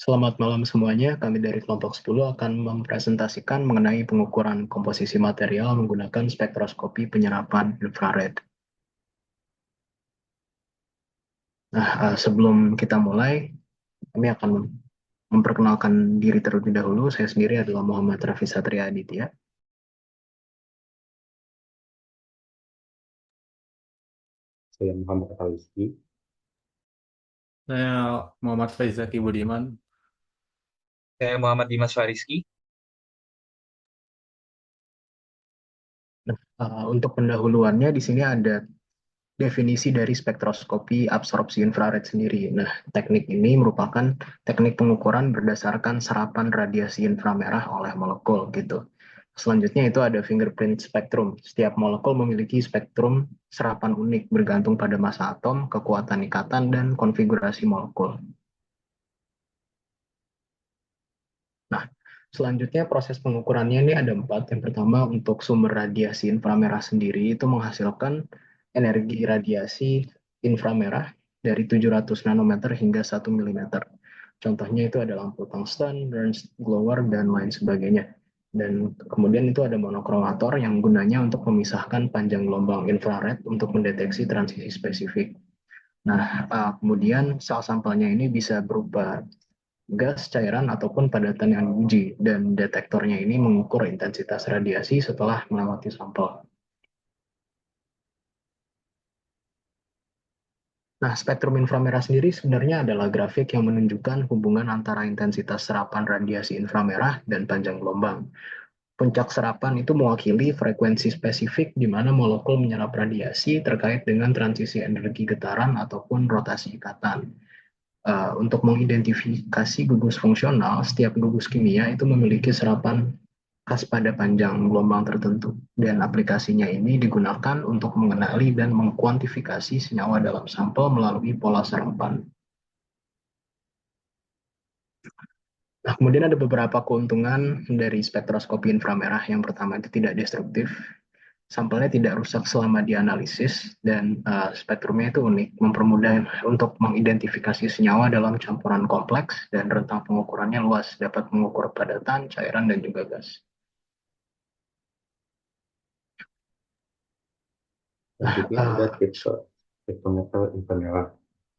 Selamat malam semuanya. Kami dari kelompok 10 akan mempresentasikan mengenai pengukuran komposisi material menggunakan spektroskopi penyerapan infrared. Nah, sebelum kita mulai, kami akan memperkenalkan diri terlebih dahulu. Saya sendiri adalah Muhammad Rafi Satria Aditya. Saya Muhammad Rizky. Saya Muhammad Faizaki Budiman. Saya Muhammad Dimas Fariski. Nah, untuk pendahuluannya di sini ada definisi dari spektroskopi absorpsi infrared sendiri. Nah, teknik ini merupakan teknik pengukuran berdasarkan serapan radiasi inframerah oleh molekul gitu. Selanjutnya itu ada fingerprint spektrum. Setiap molekul memiliki spektrum serapan unik bergantung pada massa atom, kekuatan ikatan, dan konfigurasi molekul. Nah, selanjutnya proses pengukurannya ini ada empat. Yang pertama untuk sumber radiasi inframerah sendiri itu menghasilkan energi radiasi inframerah dari 700 nanometer hingga 1 milimeter. Contohnya itu ada lampu tungsten, Nernst blower, dan lain sebagainya. Dan kemudian itu ada monokromator yang gunanya untuk memisahkan panjang gelombang infrared untuk mendeteksi transisi spesifik. Nah, kemudian sel sampelnya ini bisa berupa gas, cairan, ataupun padatan yang diuji, dan detektornya ini mengukur intensitas radiasi setelah melewati sampel. Nah, spektrum inframerah sendiri sebenarnya adalah grafik yang menunjukkan hubungan antara intensitas serapan radiasi inframerah dan panjang gelombang. Puncak serapan itu mewakili frekuensi spesifik di mana molekul menyerap radiasi terkait dengan transisi energi getaran ataupun rotasi ikatan. Untuk mengidentifikasi gugus fungsional, setiap gugus kimia itu memiliki serapan khas pada panjang gelombang tertentu, dan aplikasinya ini digunakan untuk mengenali dan mengkuantifikasi senyawa dalam sampel melalui pola serapan. Nah, kemudian ada beberapa keuntungan dari spektroskopi inframerah. Yang pertama itu tidak destruktif, sampelnya tidak rusak selama dianalisis, dan spektrumnya itu unik, mempermudah untuk mengidentifikasi senyawa dalam campuran kompleks, dan rentang pengukurannya luas, dapat mengukur padatan, cairan, dan juga gas. Nah, Selanjutnya ada tipe spektrometer inframerah.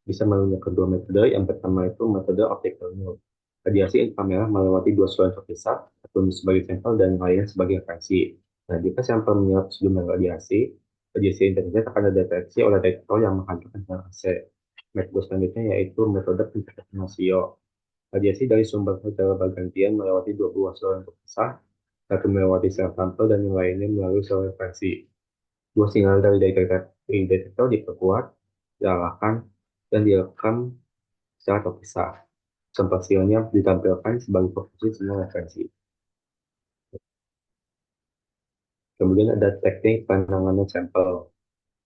Bisa melalui kedua metode. Yang pertama itu metode optical mode. Radiasi inframerah melewati dua saluran terpisah, satu sebagai sampel dan lainnya sebagai referensi. Nah, jika sampel menyerap sejumlah radiasi, radiasi internet akan dideteksi oleh detektor yang menghasilkan RC. Metode selanjutnya yaitu metode pencegahan rasio. Radiasi dari sumber secara bergantian melewati dua buah saluran terpisah, satu melewati sel sampel dan yang lainnya melalui sel referensi. Dua sinyal dari detektor diperkuat, diarahkan, dan direkam secara terpisah. Sampel sinyalnya ditampilkan sebagai posisi sinyal referensi. Kemudian ada teknik penanganan sampel.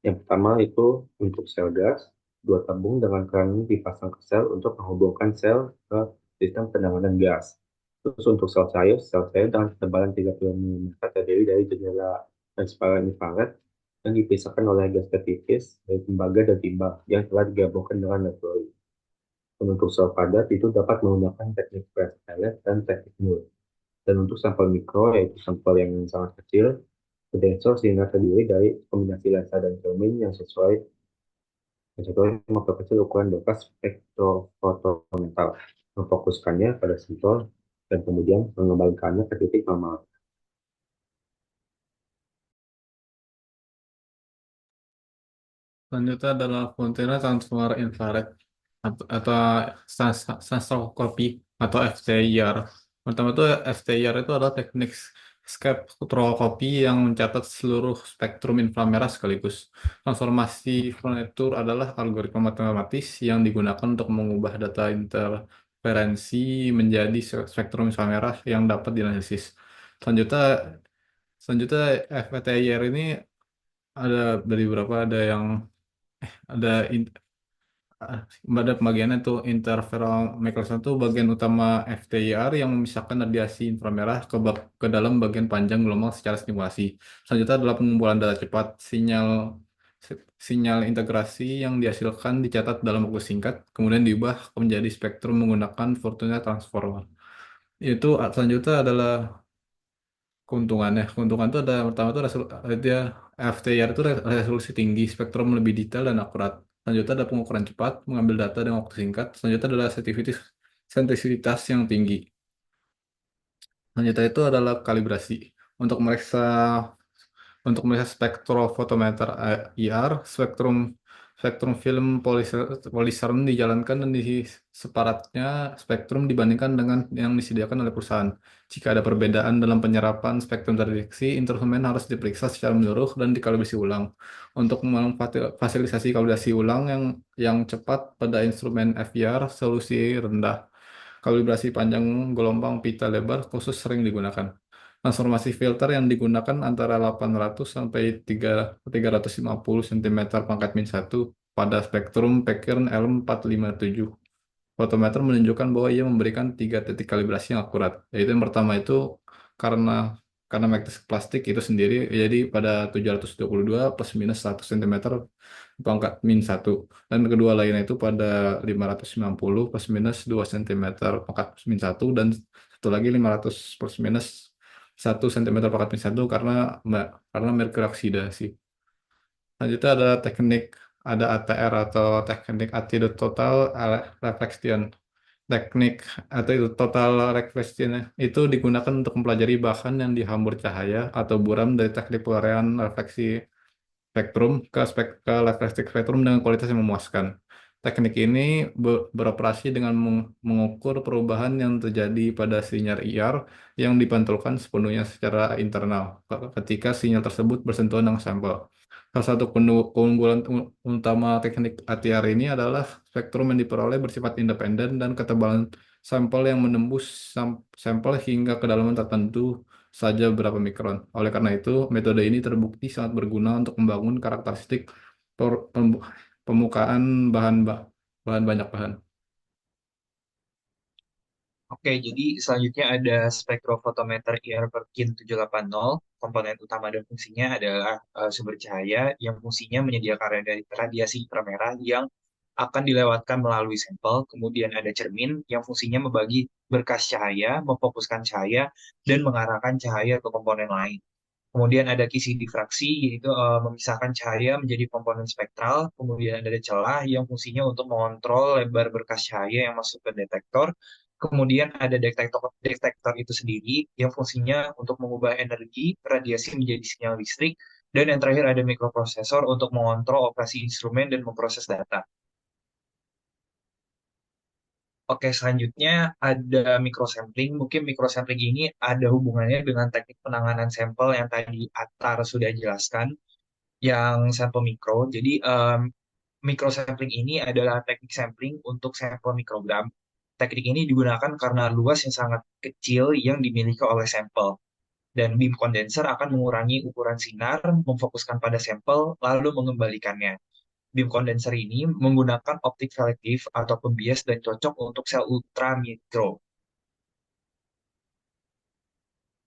Yang pertama itu untuk sel gas, dua tabung dengan keranjang dipasang ke sel untuk menghubungkan sel ke sistem penanganan gas. Terus untuk sel cair dengan ketebalan 30 mm terdiri dari jendela transparan infrared yang dipisahkan oleh gas tipis dari tembaga dan timbang yang telah digabungkan dengan merkuri. Untuk sel padat itu dapat menggunakan teknik press pellet dan teknik mul. Dan untuk sampel mikro, yaitu sampel yang sangat kecil, sensor sehingga terdiri dari kombinasi lensa dan cermin yang sesuai memperkecil ukuran bekas spektrofotometer, memfokuskannya pada sensor dan kemudian mengembalikannya ke titik normal. Selanjutnya adalah Fontana Transfer Infrared atau spektroskopi atau FTIR. Pertama itu FTIR itu adalah teknik spektroskopi yang mencatat seluruh spektrum inframerah sekaligus. Transformasi furnitur adalah algoritma matematis yang digunakan untuk mengubah data interferensi menjadi spektrum inframerah yang dapat dianalisis. Selanjutnya, selanjutnya FTIR ini ada dari beberapa, ada in- ada pembagiannya tuh interferomikroskop itu bagian utama FTIR yang memisahkan radiasi inframerah ke dalam bagian panjang gelombang secara stimulasi. Selanjutnya adalah pengumpulan data cepat. sinyal integrasi yang dihasilkan dicatat dalam waktu singkat, kemudian diubah menjadi spektrum menggunakan Fourier transform. Itu selanjutnya adalah keuntungannya. Keuntungan itu ada pertama itu dia FTIR itu resolusi tinggi, spektrum lebih detail dan akurat. Selanjutnya ada pengukuran cepat, mengambil data dengan waktu singkat. Selanjutnya adalah sensitivitas yang tinggi. Selanjutnya itu adalah kalibrasi. Untuk meriksa untuk melihat spektrofotometer IR, spektrum spektrum film Polycern dijalankan dan di separatnya spektrum dibandingkan dengan yang disediakan oleh perusahaan. Jika ada perbedaan dalam penyerapan spektrum terdeteksi, instrumen harus diperiksa secara menyeluruh dan dikalibrasi ulang. Untuk memfasilitasi kalibrasi ulang yang cepat pada instrumen FIR, solusi rendah kalibrasi panjang gelombang pita lebar khusus sering digunakan. Transformasi filter yang digunakan antara 800 sampai 350 cm pangkat min 1 pada spektrum Packern L457. Fotometer menunjukkan bahwa ia memberikan 3 titik kalibrasi yang akurat. Yaitu yang pertama itu karena karena magnetic plastik itu sendiri, jadi pada 722 plus minus 1 cm pangkat min 1. Dan kedua lainnya itu pada 590 plus minus 2 cm pangkat min 1 dan satu lagi 500 plus minus 1 cm pangkat min 1 karena merkuri oksidasi. Selanjutnya ada ATR atau teknik attitude total reflection. Teknik atau itu total reflection itu digunakan untuk mempelajari bahan yang dihambur cahaya atau buram dari teknik pelarian refleksi spektrum ke refleksi spektrum dengan kualitas yang memuaskan. Teknik ini beroperasi dengan mengukur perubahan yang terjadi pada sinyal IR yang dipantulkan sepenuhnya secara internal ketika sinyal tersebut bersentuhan dengan sampel. Salah satu keunggulan utama teknik ATR ini adalah spektrum yang diperoleh bersifat independen dan ketebalan sampel yang menembus sampel hingga kedalaman tertentu saja berapa mikron. Oleh karena itu, metode ini terbukti sangat berguna untuk membangun karakteristik per- pem- pemukaan bahan banyak bahan. Oke, jadi selanjutnya ada spektrofotometer IR Perkin 780. Komponen utama dan fungsinya adalah sumber cahaya yang fungsinya menyediakan radiasi inframerah yang akan dilewatkan melalui sampel. Kemudian ada cermin yang fungsinya membagi berkas cahaya, memfokuskan cahaya, dan mengarahkan cahaya ke komponen lain. Kemudian ada kisi difraksi, yaitu memisahkan cahaya menjadi komponen spektral. Kemudian ada celah yang fungsinya untuk mengontrol lebar berkas cahaya yang masuk ke detektor. Kemudian ada detektor itu sendiri yang fungsinya untuk mengubah energi radiasi menjadi sinyal listrik. Dan yang terakhir ada mikroprosesor untuk mengontrol operasi instrumen dan memproses data. Oke, selanjutnya ada microsampling. Mungkin microsampling ini ada hubungannya dengan teknik penanganan sampel yang tadi Atar sudah jelaskan, yang sampel mikro. Jadi, microsampling ini adalah teknik sampling untuk sampel mikrogram. Teknik ini digunakan karena luas yang sangat kecil yang dimiliki oleh sampel. Dan beam condenser akan mengurangi ukuran sinar, memfokuskan pada sampel, lalu mengembalikannya. Beam condenser ini menggunakan optik selektif ataupun bias dan cocok untuk sel ultramikro.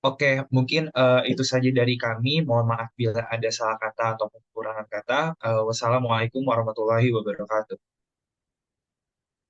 Oke, mungkin itu saja dari kami. Mohon maaf bila ada salah kata atau kekurangan kata. Wassalamualaikum warahmatullahi wabarakatuh.